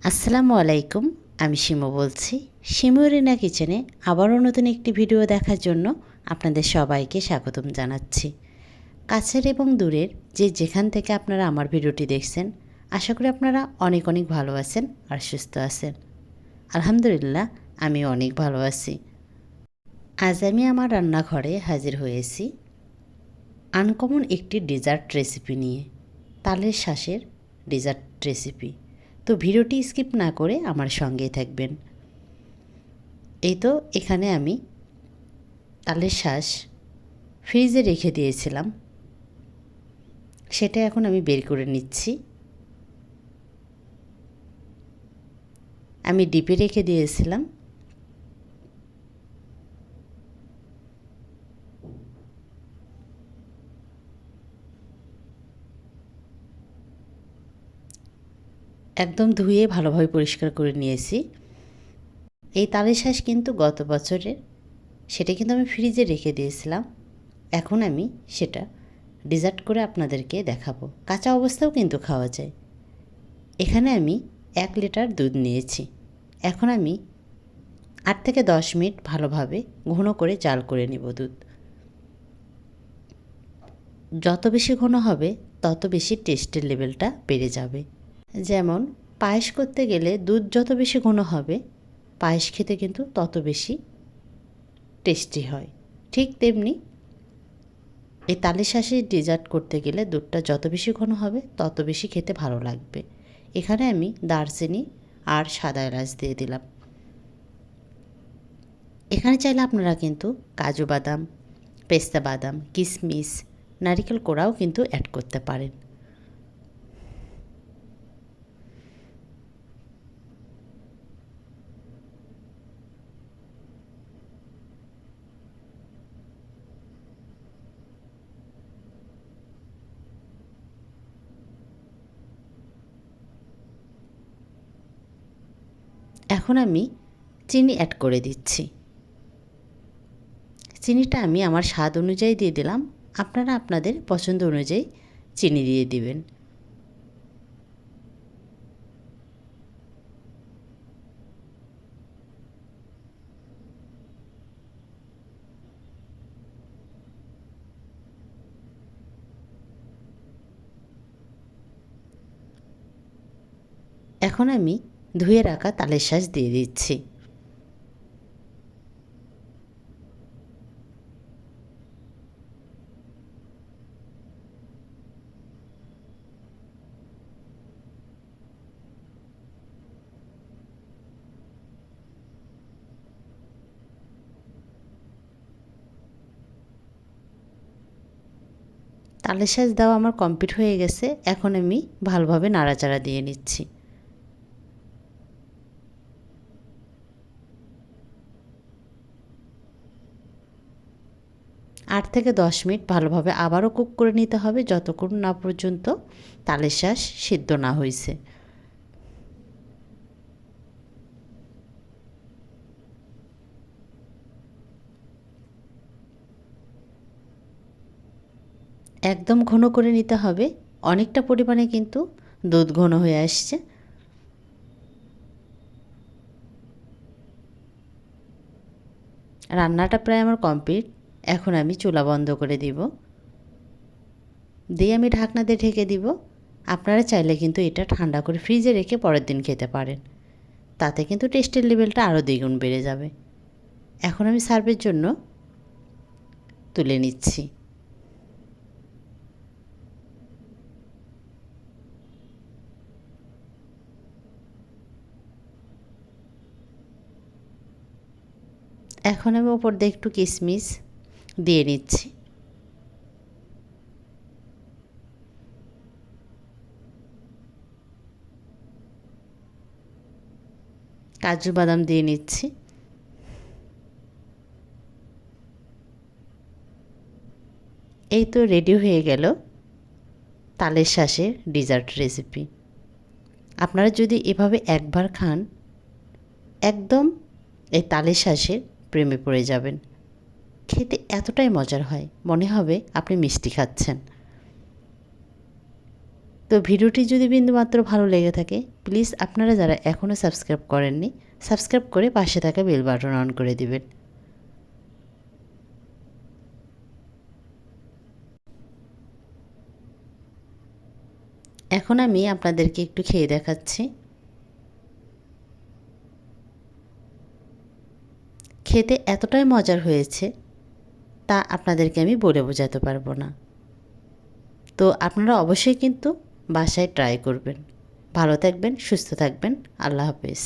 আসসালামু আলাইকুম। আমি শিমু বলছি। শিমু রিনা কিচেনে আবারও নতুন একটি ভিডিও দেখার জন্য আপনাদের সবাইকে স্বাগতম জানাচ্ছি। কাছের এবং দূরের যেখান থেকে আপনারা আমার ভিডিওটি দেখছেন, আশা করি আপনারা অনেক অনেক ভালো আছেন আর সুস্থ আছেন। আলহামদুলিল্লাহ, আমি অনেক ভালো আছি। আজ আমি আমার রান্নাঘরে হাজির হয়েছি আনকমন একটি ডেজার্ট রেসিপি নিয়ে, তালের শ্বাসের ডেজার্ট রেসিপি। তো ভিডিওটি স্কিপ না করে আমার সঙ্গেই থাকবেন। এই তো এখানে আমি তালের শ্বাস ফ্রিজে রেখে দিয়েছিলাম, সেটা এখন আমি বের করে নিচ্ছি। আমি ডিপে রেখে দিয়েছিলাম। একদম ধুয়ে ভালোভাবে পরিষ্কার করে নিয়েছি। এই তালের শ্বাস কিন্তু গত বছরের, সেটা কিন্তু আমি ফ্রিজে রেখে দিয়েছিলাম। এখন আমি সেটা ডেজার্ট করে আপনাদেরকে দেখাবো। কাঁচা অবস্থাও কিন্তু খাওয়া যায়। এখানে আমি 1 লিটার দুধ নিয়েছি। এখন আমি 8 থেকে 10 মিনিট ভালোভাবে ঘন করে জাল করে নিব দুধ। যত বেশি ঘন হবে তত বেশি টেস্টের লেভেলটা বেড়ে যাবে। যেমন পায়েস করতে গেলে দুধ যত বেশি ঘন হবে, পায়েস খেতে কিন্তু তত বেশি টেস্টি হয়। ঠিক তেমনি এই তালের শ্বাসে ডেজার্ট করতে গেলে দুধটা যত বেশি ঘন হবে তত বেশি খেতে ভালো লাগবে। এখানে আমি দারচিনি আর সাদা এলাচ দিয়ে দিলাম। এখানে চাইলে আপনারা কিন্তু কাজু বাদাম, পেস্তা বাদাম, কিশমিশ, নারকেল কোড়াও কিন্তু অ্যাড করতে পারেন। এখন আমি চিনি অ্যাড করে দিচ্ছি। চিনিটা আমি আমার স্বাদ অনুযায়ী দিয়ে দিলাম। আপনারা আপনাদের পছন্দ অনুযায়ী চিনি দিয়ে দিবেন। এখন আমি ধুয়ে রাখা তালের শ্বাস দিয়ে দিচ্ছি। তালের শ্বাস দেওয়া আমার কমপ্লিট হয়ে গেছে। এখন আমি ভালোভাবে নাড়াচাড়া দিয়ে নিচ্ছি। 8 থেকে 10 মিনিট ভালোভাবে আবারও কুক করে নিতে হবে, যতক্ষণ না পর্যন্ত তালের শ্বাস সিদ্ধ না হয়েছে। একদম ঘন করে নিতে হবে। অনেকটা পরিমাণে কিন্তু দুধ ঘন হয়ে আসছে। রান্নাটা প্রায় আমার কমপ্লিট। এখন আমি চুলা বন্ধ করে দিব, দিয়ে আমি ঢাকনা দিয়ে ঢেকে দিব। আপনারা চাইলে কিন্তু এটা ঠান্ডা করে ফ্রিজে রেখে পরের দিন খেতে পারেন, তাতে কিন্তু টেস্টের লেভেলটা আরও দ্বিগুণ বেড়ে যাবে। এখন আমি সার্ভের জন্য তুলে নিচ্ছি। এখন আমি ওপর দিয়ে একটু কিশমিশ দিয়ে নিচ্ছি। কাজু বাদাম দিয়ে নিচ্ছি। এই তো রেডি হয়ে গেল তালের শ্বাসের ডেজার্ট রেসিপি। আপনারা যদি এভাবে একবার খান, একদম এই তালের শ্বাসের প্রেমে পড়ে যাবেন। খেতে এতটাই মজার হয়, মনে হবে আপনি মিষ্টি খাচ্ছেন। তো ভিডিওটি যদি বিন্দুমাত্র ভালো লেগে থাকে প্লিজ আপনারা যারা এখনও সাবস্ক্রাইব করেননি সাবস্ক্রাইব করে পাশে থাকা বেল বাটন অন করে দিবেন। এখন আমি আপনাদেরকে একটু খেয়ে দেখাচ্ছি। খেতে এতটাই মজার হয়েছে তা আপনাদেরকে আমি বলে বোঝাতে পারবো না। তো আপনারা অবশ্যই কিন্তু বাসায় ট্রাই করবেন। ভালো থাকবেন, সুস্থ থাকবেন। আল্লাহ হাফেজ।